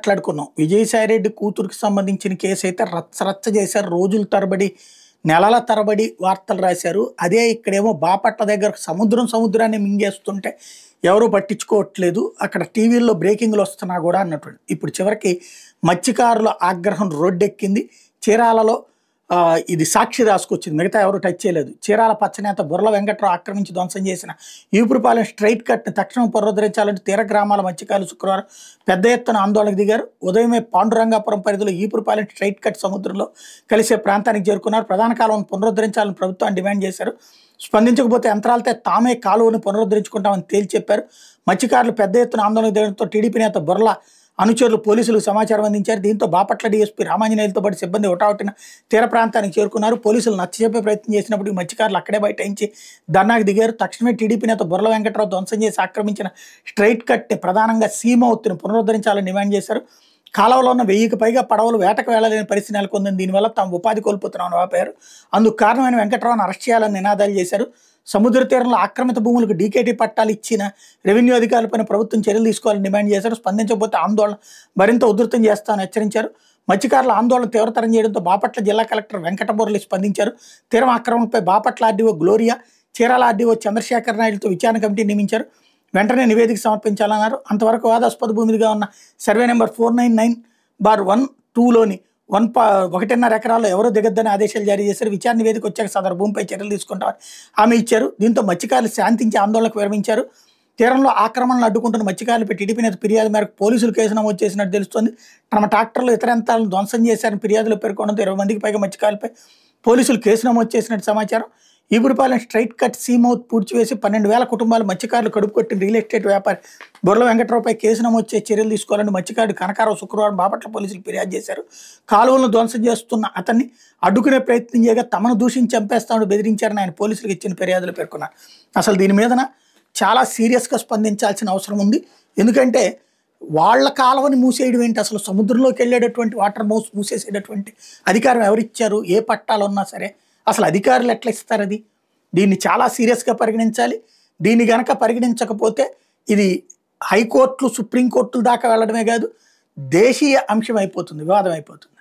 మాట్లాడుకున్నాం. విజయసాయిరెడ్డి కూతురికి సంబంధించిన కేసు అయితే రచ్చరచ్చ చేశారు. రోజుల తరబడి, నెలల తరబడి వార్తలు రాశారు. అదే ఇక్కడేమో బాపట్ల దగ్గర సముద్రాన్ని మింగేస్తుంటే ఎవరూ పట్టించుకోవట్లేదు. అక్కడ టీవీల్లో బ్రేకింగ్లు వస్తున్నా కూడా అన్నట్టు. ఇప్పుడు చివరికి మత్స్యకారుల ఆగ్రహం రోడ్డెక్కింది. చీరాలలో ఇది సాక్షి రాసుకొచ్చింది, మిగతా ఎవరు టచ్ చేయలేదు. చీరాల పచ్చనేత బుర్ల వెంకట్రావు ఆక్రమించి ధ్వంసం చేసిన ఈపురపాలెం స్ట్రైట్ కట్ని తక్షణం పునరుద్ధరించాలంటే తీర గ్రామాల మత్స్యకారులు శుక్రవారం పెద్ద ఎత్తున ఆందోళనకు దిగారు. ఉదయమే పాండురంగాపురం పరిధిలో ఈపురపాలెం స్ట్రైట్ కట్ సముద్రంలో కలిసే ప్రాంతానికి చేరుకున్నారు. ప్రధాన కాలువను పునరుద్ధరించాలని ప్రభుత్వాన్ని డిమాండ్ చేశారు. స్పందించకపోతే యంత్రాలతో తామే కాలువను పునరుద్ధరించుకుంటామని తేల్చి చెప్పారు. మత్స్యకారులు పెద్ద ఎత్తున ఆందోళనకు దిగడంతో టీడీపీ నేత బుర్ల అనుచరులు పోలీసులకు సమాచారం అందించారు. దీంతో బాపట్ల డీఎస్పీ రామాంజనేయులతో పాటు సిబ్బంది హుటాహుటిన తీర ప్రాంతానికి చేరుకున్నారు. పోలీసులు నచ్చజెప్పే ప్రయత్నం చేసినప్పుడు మత్స్యకారులు అక్కడే బైఠాయించి ధర్నాకు దిగారు. తక్షణమే టీడీపీ నేత బుర్ల వెంకట్రావు ధ్వంసం చేసి ఆక్రమించిన స్ట్రైట్ కట్ని ప్రధానంగా సీమౌత్ని పునరుద్ధరించాలని డిమాండ్ చేశారు. కాలువలో ఉన్న 1000కి పైగా పడవలు వేటకు వెళ్లలేని పరిస్థితి నెలకొందని, దీనివల్ల తాము ఉపాధి కోల్పోతున్నామని ఆపారు. అందుకు కారణమైన వెంకట్రావును అరెస్ట్ చేయాలని నినాదాలు చేశారు. సముద్ర తీరంలో ఆక్రమిత భూములకు డీకేటీ పట్టాలు ఇచ్చిన రెవెన్యూ అధికారులపైన ప్రభుత్వం చర్యలు తీసుకోవాలని డిమాండ్ చేశారు. స్పందించకపోతే ఆందోళన మరింత ఉధృతం చేస్తామని హెచ్చరించారు. మత్స్యకారుల ఆందోళన తీవ్రతరం చేయడంతో బాపట్ల జిల్లా కలెక్టర్ వెంకటమురళి స్పందించారు. తీరం ఆక్రమణపై Bapatla RDO Gloria, Chirala RDO Chandrasekhar నాయుడుతో విచారణ కమిటీ నియమించారు. వెంటనే నివేదిక సమర్పించాలన్నారు. అంతవరకు వాదాస్పద భూమిగా ఉన్న సర్వే నెంబర్ 499/1-2లోని 1.5 ఎకరాల్లో ఎవరూ దిగద్దని ఆదేశాలు జారీ చేశారు. విచారణ నివేదిక వచ్చాక సదరు భూమిపై చర్యలు తీసుకుంటామని హామీ ఇచ్చారు. దీంతో మత్స్యకారులు శాంతించి ఆందోళనకు విరమించారు. తీరంలో ఆక్రమణలు అడ్డుకుంటున్న మత్స్యకారులపై టీడీపీ నేత ఫిర్యాదు మేరకు పోలీసులు కేసు నమోదు చేసినట్టు తెలుస్తోంది. తమ ట్రాక్టర్లు ఇతర యంత్రాలను ధ్వంసం చేశారని ఫిర్యాదులు పేర్కొనడంతో 20 మందికి పైగా మత్స్యకారులపై పోలీసులు కేసు నమోదు చేసినట్టు సమాచారం. ఈపురపాలెం స్ట్రైట్ కట్ సీమౌత్ పూడ్చివేసి 12,000 కుటుంబాలు మత్స్యకారులు కడుపు కొట్టిన రియల్ ఎస్టేట్ వ్యాపారి బుర్ల వెంకట్రావుపై కేసు నమోదు చేసి చర్యలు తీసుకోవాలని మత్స్యకారుడు కనకారావు శుక్రవారం బాపట్ల పోలీసులు ఫిర్యాదు చేశారు. కాలువలను ధ్వంసం చేస్తున్న అతన్ని అడ్డుకునే ప్రయత్నం చేయగా తమను దూషించి చంపేస్తామని బెదిరించారని ఆయన పోలీసులకు ఇచ్చిన ఫిర్యాదులు పేర్కొన్నారు. అసలు దీని మీదన చాలా సీరియస్గా స్పందించాల్సిన అవసరం ఉంది. ఎందుకంటే వాళ్ళ కాలువని మూసేయడం ఏంటి? అసలు సముద్రంలోకి వెళ్ళేటటువంటి వాటర్ మూసేసేటటువంటి అధికారం ఎవరిచ్చారు? ఏ పట్టాలు ఉన్నా సరే అసలు అధికారులు ఎట్లా ఇస్తారు? అది దీన్ని చాలా సీరియస్గా పరిగణించాలి. దీన్ని గనక పరిగణించకపోతే ఇది హైకోర్టులు, సుప్రీంకోర్టుల దాకా వెళ్ళడమే కాదు, దేశీయ అంశం అయిపోతుంది, వివాదం అయిపోతుంది.